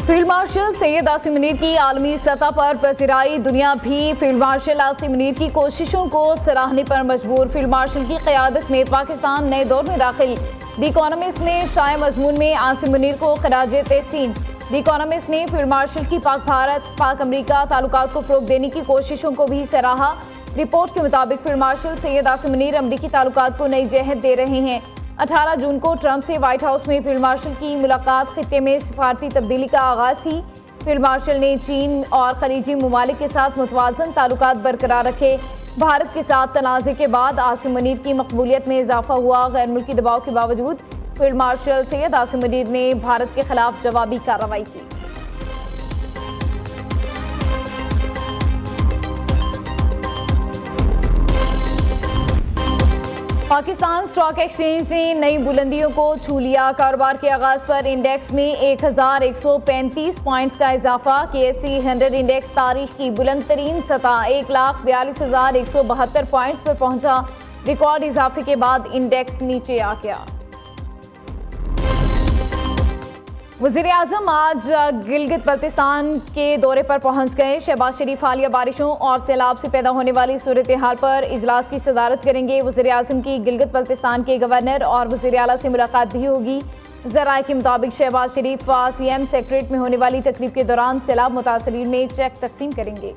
Field marshal Syed Asim Munir की आलमी सतह पर पसीराई। दुनिया भी फील्ड मार्शल आसिम मुनीर की कोशिशों को सराहने पर मजबूर। फील्ड मार्शल की क़यादत में पाकिस्तान नए दौर में दाखिल। द इकोनॉमिस्ट में शाये मजमून में आसिम मुनीर को खराज तहसीन। द इकोनॉमिस्ट ने फील्ड मार्शल की पाक भारत पाक अमरीका ताल्लुकात को फ़रोग़ देने की कोशिशों को भी सराहा। रिपोर्ट के मुताबिक फील्ड मार्शल सैयद आसिम मुनीर अमरीकी ताल्लुकात को नई जहत दे रहे हैं। 18 जून को ट्रंप से व्हाइट हाउस में फील्ड मार्शल की मुलाकात खित्ते में सिफारती तब्दीली का आगाज़ थी। फील्ड मार्शल ने चीन और खलीजी ममालिक के साथ मुतवाज़न ताल्लुकात बरकरार रखे। भारत के साथ तनाज़े के बाद आसिम मुनीर की मकबूलियत में इजाफा हुआ। गैर मुल्की दबाव के बावजूद फील्ड मार्शल सैयद आसिम मुनीर ने भारत के खिलाफ जवाबी कार्रवाई की। पाकिस्तान स्टॉक एक्सचेंज ने नई बुलंदियों को छू लिया। कारोबार के आगाज पर इंडेक्स में 1135 पॉइंट्स का इजाफा। KSE 100 इंडेक्स तारीख की बुलंद तरीन सतह 1,42,172 पॉइंट्स पर पहुंचा। रिकॉर्ड इजाफे के बाद इंडेक्स नीचे आ गया। वज़ीर आज़म आज गिलगित बल्तिस्तान के दौरे पर पहुंच गए। शहबाज शरीफ हालिया बारिशों और सैलाब से पैदा होने वाली सूरत हाल पर इजलास की सदारत करेंगे। वज़ीर आज़म की गिलगित बल्तिस्तान के गवर्नर और वज़ीर आला से मुलाकात भी होगी। ज़राए के मुताबिक शहबाज शरीफ CM सेक्रेटरीट में होने वाली तकरीब के दौरान सैलाब मुतासरीन में चेक तकसीम करेंगे।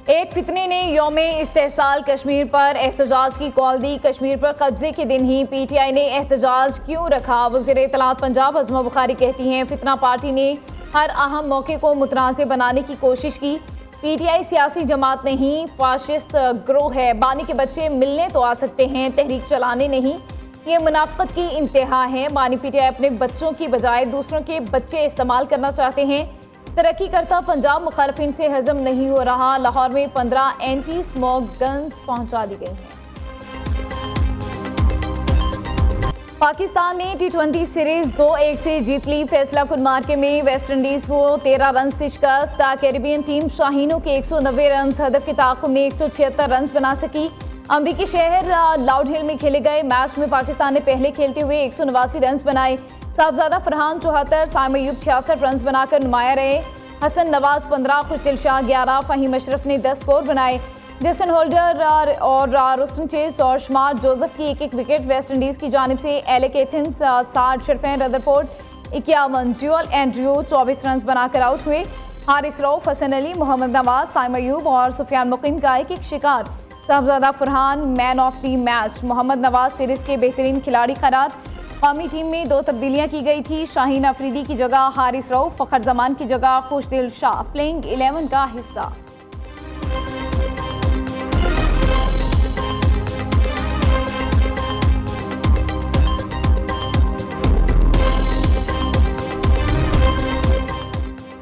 एक फितने ने यौमे इस्तेहसाल कश्मीर पर एहतजाज की कॉल दी। कश्मीर पर कब्जे के दिन ही PTI ने एहतजाज क्यों रखा? वज़ीर इत्तलात पंजाब अज़मा बुखारी कहती हैं, फितना पार्टी ने हर अहम मौके को मुतनाज़ बनाने की कोशिश की। PTI सियासी जमात नहीं, फाशिस्ट ग्रोह है। बानी के बच्चे मिलने तो आ सकते हैं, तहरीक चलाने नहीं। ये मुनाफ़क़त की इंतहा है। बानी PTI अपने बच्चों की बजाय दूसरों के बच्चे इस्तेमाल करना चाहते हैं। तरक्की करता पंजाब मुखालफिन से हजम नहीं हो रहा। लाहौर में 15 एंटी स्मोक गन्स पहुंचा दी गई हैं। पाकिस्तान ने T20 सीरीज 2-1 से जीत ली। फैसला कुन मार्के में वेस्ट इंडीज को 13 रन से शिकस्त। कैरिबियन टीम शाहीनों के 190 रन हदफ के ताक़ुब में 176 रन बना सकी। अमरीकी शहर लाउड हिल में खेले गए मैच में पाकिस्तान ने पहले खेलते हुए 189 रन बनाए। साहबजादा फरहान 74, साइम अयूब 66 रन बनाकर नुमाया रहे। हसन नवाज 15, खुशदिल शाह 11, फ़हीम अशरफ ने 10 स्कोर बनाए। जैसन होल्डर और रुस्तम चेस और शमार जोसेफ की एक विकेट। वेस्ट इंडीज़ की जानिब से Alick Athanaze 60, Sherfane Rutherford 51, Jewel Andrew 24 run बनाकर आउट हुए। हारिस रऊफ, हसन अली, मोहम्मद नवाज, साइम अयूब और सुफियान मुकीम का एक शिकार। Sahibzada Farhan man of the match. Mohammad Nawaz series के बेहतरीन खिलाड़ी करार। कौमी टीम में 2 तब्दीलियां की गई थी। शाहीन अफरीदी की जगह हारिस रऊफ, फ़खर जमान की जगह खुशदिल शाह प्लेइंग 11 का हिस्सा।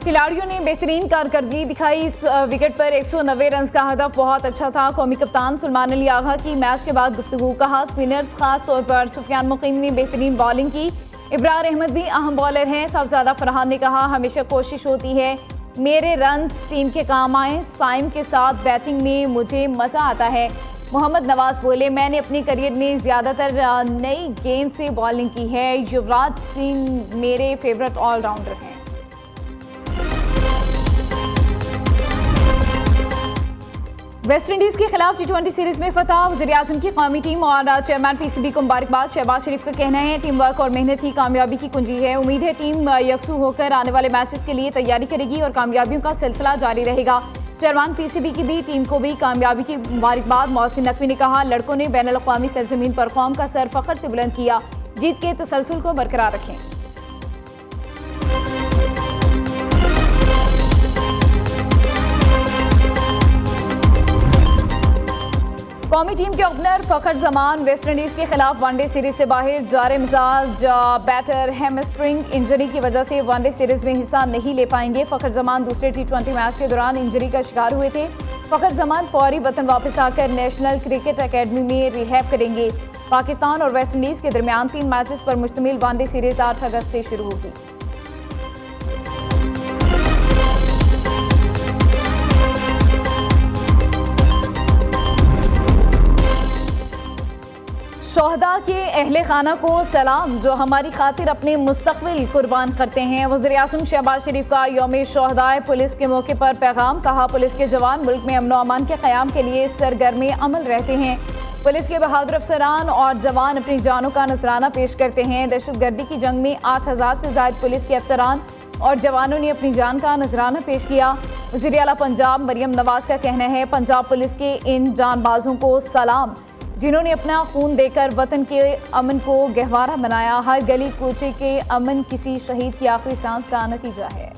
खिलाड़ियों ने बेहतरीन कारकर्दगी दिखाई। इस विकेट पर 190 रन का हदफ बहुत अच्छा था। कौमी कप्तान सुलेमान अली आगा की मैच के बाद गुफ्तगू। कहा, स्पिनर्स खास तौर पर सुफियान मुकीम ने बेहतरीन बॉलिंग की। इब्रार अहमद भी अहम बॉलर हैं। साहबजादा फरहान ने कहा, हमेशा कोशिश होती है मेरे रन टीम के काम आए। साइम के साथ बैटिंग में मुझे मज़ा आता है। मोहम्मद नवाज बोले, मैंने अपने करियर में ज़्यादातर नई गेंद से बॉलिंग की है। युवराज सिंह मेरे फेवरेट ऑलराउंडर हैं। वेस्ट इंडीज़ के खिलाफ T20 सीरीज में फतह। वज़ीर आज़म की कौमी टीम और चेयरमैन PCB को मुबारकबाद। शहबाज शरीफ का कहना है, टीम वर्क और मेहनत ही कामयाबी की कुंजी है। उम्मीद है टीम यकसू होकर आने वाले मैचेस के लिए तैयारी करेगी और कामयाबियों का सिलसिला जारी रहेगा। चेयरमैन PCB की भी टीम को भी कामयाबी की मुबारकबाद। मोहसिन नकवी ने कहा, लड़कों ने बैनुल अक़वामी सरजमीन पर कौम का सर फ़ख्र से बुलंद किया। जीत के तसलसल को बरकरार रखें। कौमी टीम के opener Fakhar Zaman West Indies के खिलाफ वनडे सीरीज से बाहर। जार मिजाज बैटर हैमस्ट्रिंग इंजरी की वजह से वनडे सीरीज में हिस्सा नहीं ले पाएंगे। फ़खर जमान दूसरे T20 मैच के दौरान इंजरी का शिकार हुए थे। फ़खर जमान फौरी वतन वापस आकर नेशनल क्रिकेट अकेडमी में रिहैब करेंगे। पाकिस्तान और वेस्ट इंडीज़ के दरमियान 3 मैचेस पर मुश्तमिल वनडे सीरीज 8 अगस्त से शुरू होगी। शोहदा के अहले खाना को सलाम जो हमारी खातिर अपने मुस्तकबिल कुर्बान करते हैं। वज़ीर-ए-आज़म शहबाज शरीफ का यौम शोहदा पुलिस के मौके पर पैगाम। कहा, पुलिस के जवान मुल्क में अमन व अमान के क़याम के लिए सरगर्म अमल रहते हैं। पुलिस के बहादुर अफसरान और जवान अपनी जानों का नजराना पेश करते हैं। दहशतगर्दी की जंग में 8000 से ज़ायद पुलिस के अफसरान और जवानों ने अपनी जान का नजराना पेश किया। वज़ीर आला पंजाब मरियम नवाज का कहना है, पंजाब पुलिस के इन जानबाजों को सलाम जिन्होंने अपना खून देकर वतन के अमन को गहवारा बनाया। हर गली कूचे के अमन किसी शहीद की आखिरी सांस का नतीजा है।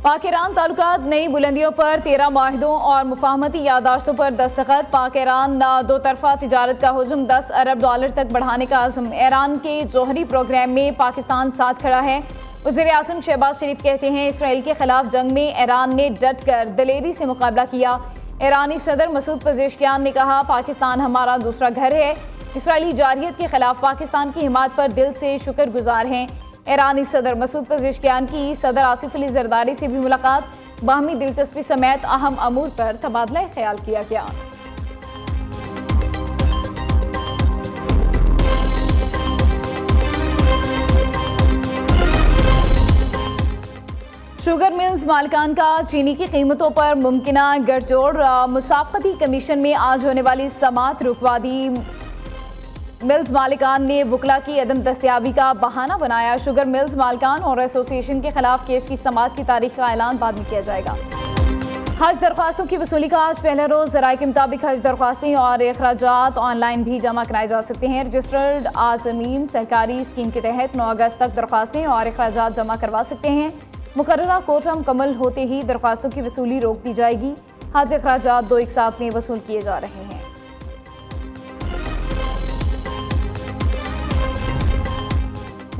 पाक ईरान ताल्लुकात नई बुलंदियों पर 13 माहिदों और मुफाहमती यादाश्तों पर दस्तखत। पाक ईरान दो तरफा तिजारत का हुजम $10 अरब तक बढ़ाने का आज़म। ईरान के जौहरी प्रोग्राम में पाकिस्तान साथ खड़ा है। वज़ीर-ए-आज़म शहबाज शरीफ कहते हैं, इसराइल के खिलाफ जंग में ईरान ने डट कर दिलेरी से मुकाबला किया। ईरानी सदर मसूद पज़ेश्कियान ने कहा, पाकिस्तान हमारा दूसरा घर है। इसराइली जारहियत के खिलाफ पाकिस्तान की हिमायत पर दिल से शुक्रगुजार हैं। ईरानी सदर मसूद पज़ेश्कियान की सदर आसिफ अली जरदारी से भी मुलाकात। बाहमी दिलचस्पी समेत अहम अमूर पर तबादला ख्याल किया गया। शुगर मिल्स मालिकान का चीनी की कीमतों पर मुमकिना गठजोड़। मुसाफती कमीशन में आज होने वाली समाअत रुकवा दी। मिल्स मालिकान ने वकला की अदम दस्तयाबी का बहाना बनाया। शुगर मिल्स मालिकान और एसोसिएशन के खिलाफ केस की समाअत की तारीख का ऐलान बाद में किया जाएगा। हज दरख्वास्तों की वसूली का आज पहला रोज। ज़राए के मुताबिक हज दरख्वास्तें और अखराजात ऑनलाइन भी जमा कराए जा सकते हैं। रजिस्टर्ड आज़मीन सरकारी स्कीम के तहत 9 अगस्त तक दरख्वास्तें और अखराजात जमा करवा सकते हैं। मुकर्ररा कोटा मुकम्मल होते ही दरख्वास्तों की वसूली रोक दी जाएगी। हज अखराजात 2 एक साथ में वसूल किए जा रहे हैं।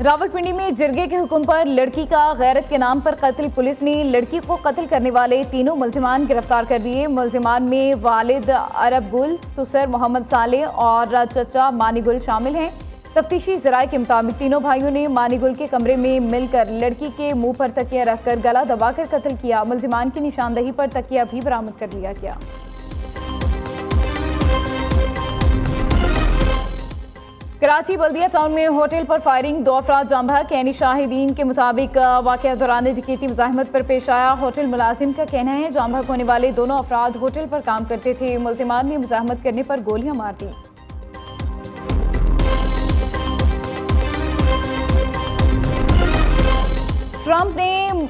रावलपिंडी में जिरगे के हुक्म पर लड़की का गैरत के नाम पर कत्ल। पुलिस ने लड़की को कत्ल करने वाले तीनों मुल्जिमान गिरफ्तार कर दिए। मुल्जिमान में वालिद अरब गुल, सुसर मोहम्मद साले और चचा मानी गुल शामिल हैं। तफ्तीशी ज़राए के मुताबिक तीनों भाइयों ने मानी गुल के कमरे में मिलकर लड़की के मुंह पर तकिया रखकर गला दबाकर कत्ल किया। मुल्जिमान की निशानदही पर तकिया भी बरामद कर लिया गया। कराची बल्दिया टाउन में होटल पर फायरिंग, 2 अफराद जाँ बहक। यानी शाहिदीन के मुताबिक वाक़या दौरान डकैती मुज़ाहमत पर पेश आया। होटल मुलाजिम का कहना है, जाँ बहक होने वाले दोनों अफराद होटल पर काम करते थे। मुल्जिमान ने मुज़ाहमत करने पर गोलियां मार दी। ट्रंप ने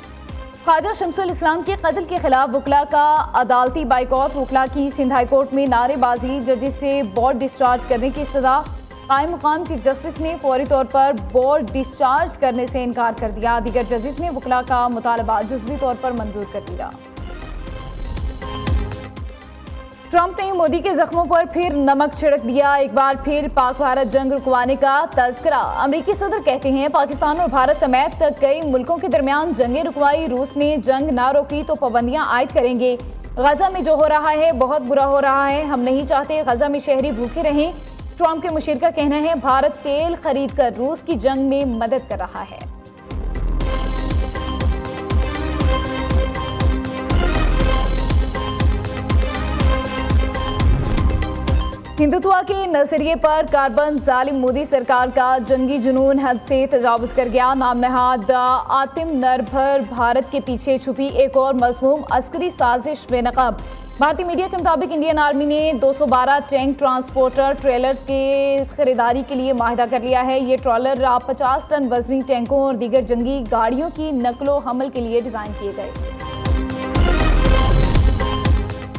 ख्वाजा शमसुल इस्लाम के कत्ल के खिलाफ वकला का अदालती बाइकॉट। वकला की सिंध हाई कोर्ट में नारेबाजी, जजेस से बोर्ड डिस्चार्ज करने की इस्तदा। कायम मुकाम चीफ जस्टिस ने फौरी तौर पर बोर्ड डिस्चार्ज करने से इनकार कर दिया। दीगर जजेस ने वकला का मुतालबा जुज़वी तौर पर मंजूर कर दिया। ट्रंप ने मोदी के जख्मों पर फिर नमक छिड़क दिया। एक बार फिर पाक भारत जंग रुकवाने का तज़किरा। अमरीकी सदर कहते हैं, पाकिस्तान और भारत समेत कई मुल्कों के दरमियान जंगें रुकवाई। रूस ने जंग ना रोकी तो पाबंदियां आयद करेंगे। गजा में जो हो रहा है बहुत बुरा हो रहा है। हम नहीं चाहते गजा में शहरी भूखे रहें। ट्रंप के मुशीर का कहना है, भारत तेल खरीद कर रूस की जंग में मदद कर रहा है। हिंदुत्व के नजरिए पर कार्बन जालिम मोदी सरकार का जंगी जुनून हद से तजावुज कर गया। नाम नहाद आत्मनिर्भर भारत के पीछे छुपी एक और मज़मूम अस्करी साजिश बेनकाब। भारतीय मीडिया के मुताबिक इंडियन आर्मी ने 212 टैंक ट्रांसपोर्टर ट्रेलर्स के खरीदारी के लिए माहिदा कर लिया है। ये ट्रॉलर 50 टन वजनी टैंकों और दीगर जंगी गाड़ियों की नकलो हमल के लिए डिज़ाइन किए गए।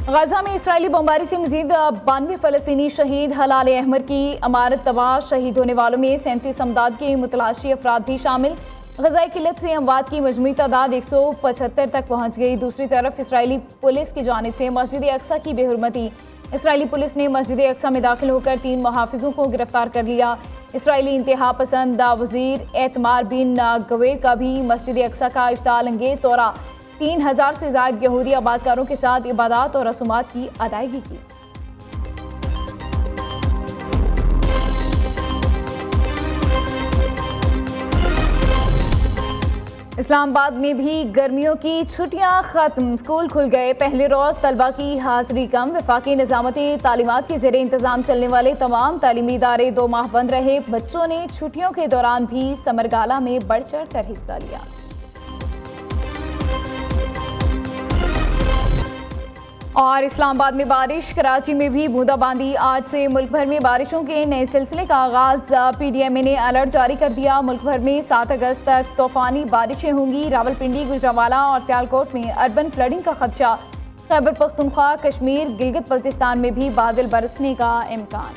गजा में इस्राएली बमबारी से मजीद 92 फ़लस्तीनी शहीद। हलाल अहमर की इमारत तबाह। शहीद होने वालों में 37 अमदाद के मुतलाशी अफराद भी शामिल। गज़ाई किल्लत से अमवात की मजमूई तादाद 175 तक पहुँच गई। दूसरी तरफ इसराइली पुलिस की जानिब से मस्जिद अक्सा की बेहुरमती। इसराइली पुलिस ने मस्जिद अक्सा में दाखिल होकर 3 मुहाफिजों को गिरफ्तार कर लिया। इसराइली इंतहा पसंद वज़ीर एतमार बिन गवेर का भी मस्जिद अक्सा का इश्ताल अंगेज दौरा। 3000 से ज़ायद यहूदी आबादकारों के साथ इबादत और रसूमात की अदायगी की। इस्लामाबाद में भी गर्मियों की छुट्टियां खत्म, स्कूल खुल गए। पहले रोज तलबा की हाजिरी कम। वफाकी निजामती तालीमात के ज़ेरे इंतजाम चलने वाले तमाम तालीमी इदारे 2 माह बंद रहे। बच्चों ने छुट्टियों के दौरान भी समर गाला में बढ़ चढ़ कर हिस्सा लिया। और इस्लामाबाद में बारिश, कराची में भी बूंदाबांदी। आज से मुल्क भर में बारिशों के नए सिलसिले का आगाज। PDMA ने अलर्ट जारी कर दिया। मुल्क भर में 7 अगस्त तक तूफानी बारिशें होंगी। रावलपिंडी, गुजरांवाला और सियालकोट में अर्बन फ्लडिंग का खदशा। खैबर पख्तूनख्वा, कश्मीर, गिलगित बल्तिस्तान में भी बादल बरसने का इम्कान।